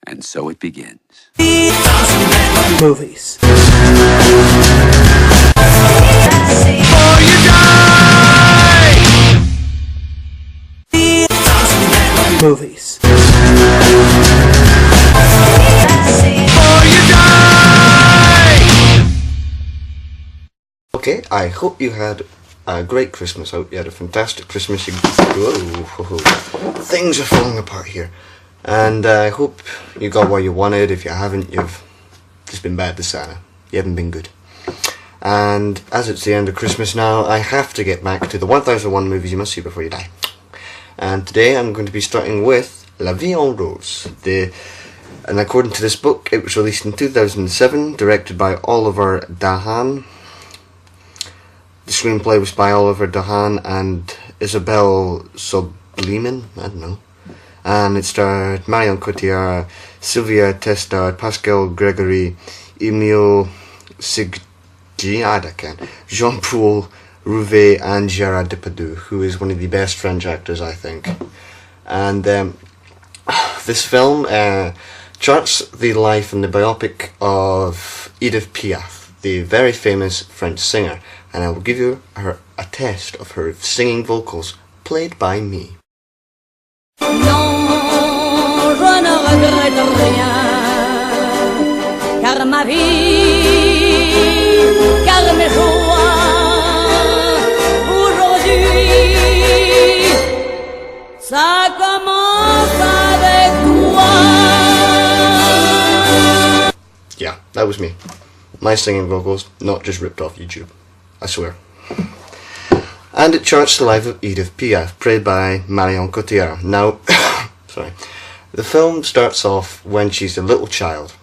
And so it begins. Movies. Movies. Okay, I hope you had a great Christmas. I hope you had a fantastic Christmas. Whoa. Things are falling apart here. And I hope you got what you wanted. If you haven't, you've just been bad to Santa. You haven't been good. And as it's the end of Christmas now, I have to get back to the 1001 movies you must see before you die. And today I'm going to be starting with La Vie en Rose. And according to this book, it was released in 2007, directed by Oliver Dahan. The screenplay was by Oliver Dahan and Isabelle Sobliman, I don't know. And it starred Marion Cotillard, Sylvia Testud, Pascal Gregory, Emile Siggiadacan, Jean-Paul Rouvet, and Gerard Depardieu, who is one of the best French actors, I think. And this film charts the life and the biopic of Edith Piaf, the very famous French singer, and I will give you a test of her singing vocals, played by me. Non, je ne regrette rien, car ma vie, car mes joies, aujourd'hui, ça commence avec toi. Yeah, that was me. My singing vocals, not just ripped off YouTube. I swear. And it charts the life of Edith Piaf, played by Marion Cotillard. Now, sorry. The film starts off when she's a little child,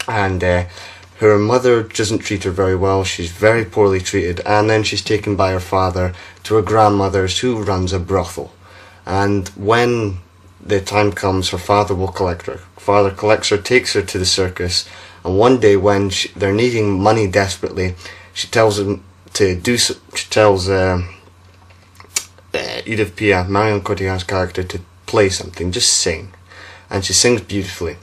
and her mother doesn't treat her very well. She's very poorly treated, and then she's taken by her father to her grandmother's, who runs a brothel. And when the time comes, her father will collect her. Father collects her, takes her to the circus, and one day when they're needing money desperately, she tells him to do. She tells Edith Piaf, Marion Cotillard's character, to play something, just sing. And she sings beautifully.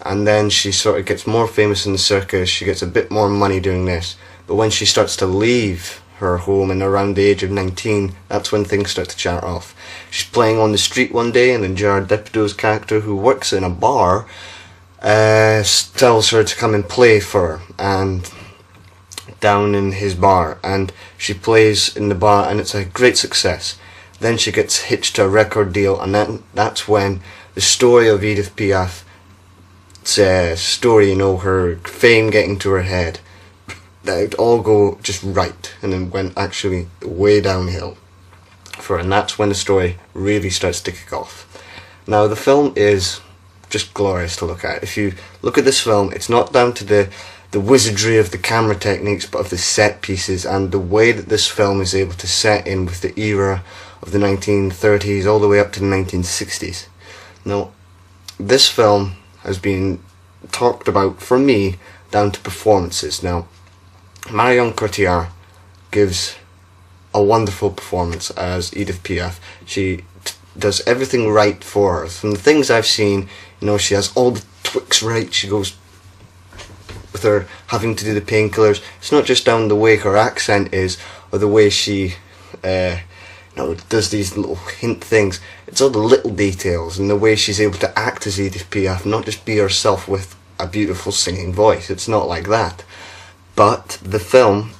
And then she sort of gets more famous in the circus, she gets a bit more money doing this. But when she starts to leave her home and around the age of 19, that's when things start to chart off. She's playing on the street one day, and then Gerard Depardieu's character, who works in a bar, tells her to come and play for her, and down in his bar, and she plays in the bar, and it's a great success. Then she gets hitched to a record deal, and that's when the story of Edith Piaf's story, you know, her fame getting to her head, that it would all go just right, and then went actually way downhill for her, and that's when the story really starts to kick off. Now, the film is just glorious to look at. If you look at this film, it's not down to the wizardry of the camera techniques, but of the set pieces and the way that this film is able to set in with the era of the 1930s all the way up to the 1960s. Now, this film has been talked about, for me, down to performances. Now, Marion Cotillard gives a wonderful performance as Edith Piaf. She does everything right for her. From the things I've seen, you know, she has all the twicks right. She goes with her having to do the painkillers. It's not just down the way her accent is, or the way she does these little hint things. It's all the little details and the way she's able to act as Edith Piaf, not just be herself with a beautiful singing voice. It's not like that. But the film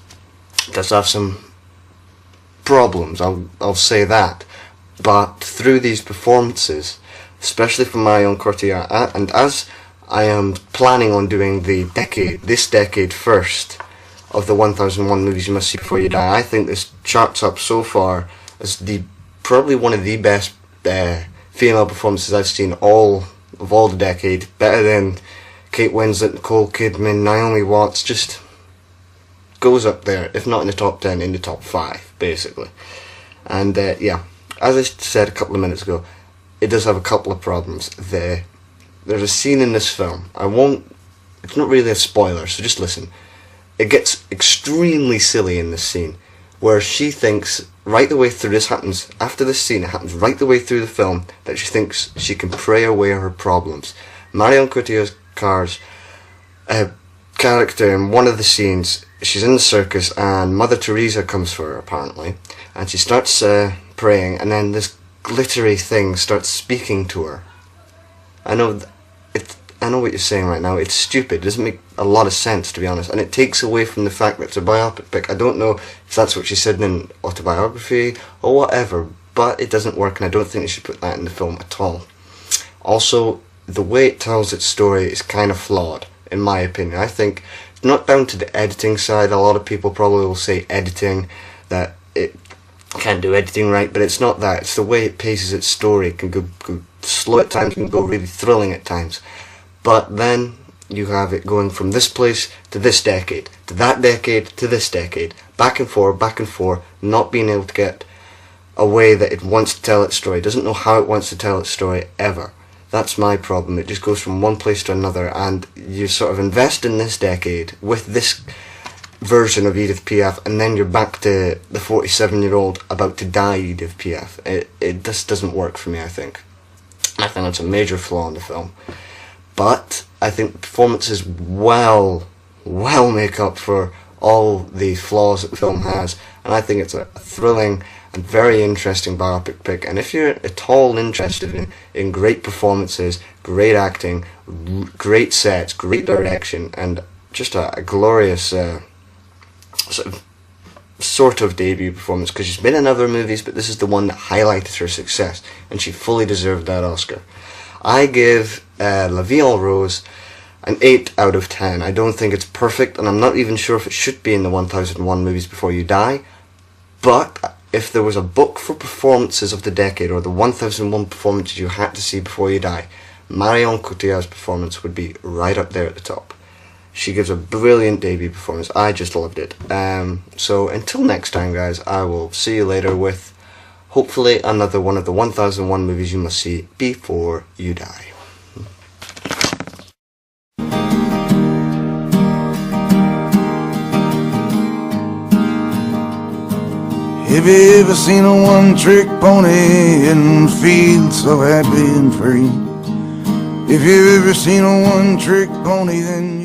does have some problems, I'll say that. But through these performances, especially from Marion Cotillard, and as I am planning on doing this decade first of the 1001 movies you must see before you die, I think this charts up so far as probably one of the best female performances I've seen all the decade. Better than Kate Winslet, Nicole Kidman, Naomi Watts. Just goes up there, if not in the top 10, in the top 5, basically. And yeah, as I said a couple of minutes ago, it does have a couple of problems. There's a scene in this film, it's not really a spoiler, so just listen. It gets extremely silly in this scene, where she thinks, right the way through, this happens, after this scene, it happens right the way through the film, that she thinks she can pray away her problems. Marion Cotillard's character in one of the scenes, she's in the circus and Mother Teresa comes for her apparently, and she starts praying, and then this glittery thing starts speaking to her. I know what you're saying right now. It's stupid. It doesn't make a lot of sense, to be honest, and it takes away from the fact that it's a biopic. I don't know if that's what she said in an autobiography or whatever, but it doesn't work, and I don't think they should put that in the film at all. Also, the way it tells its story is kind of flawed, in my opinion. I think it's not down to the editing side. A lot of people probably will say editing, that it can't do editing right, but it's not that. It's the way it paces its story. It can go slow at times, it can go really thrilling at times. But then you have it going from this place to this decade, to that decade, to this decade, back and forth, not being able to get a way that it wants to tell its story. It doesn't know how it wants to tell its story ever. That's my problem. It just goes from one place to another, and you sort of invest in this decade with this version of Edith Piaf, and then you're back to the 47-year-old about to die Edith Piaf. It just doesn't work for me, I think. I think that's a major flaw in the film. But I think the performances well make up for all the flaws that the film has, and I think it's a thrilling and very interesting biopic pick. And if you're at all interested in great performances, great acting, great sets, great direction, and just a glorious sort of debut performance, because she's been in other movies, but this is the one that highlighted her success, and she fully deserved that Oscar. I give La Vie en Rose an 8 out of 10. I don't think it's perfect, and I'm not even sure if it should be in the 1001 Movies Before You Die, but if there was a book for performances of the decade, or the 1001 performances you had to see before you die, Marion Cotillard's performance would be right up there at the top. She gives a brilliant debut performance. I just loved it. So until next time, guys, I will see you later with hopefully another one of the 1001 movies you must see before you die. Have you ever seen a one-trick pony and feel so happy and free? If you've ever seen a one-trick pony, then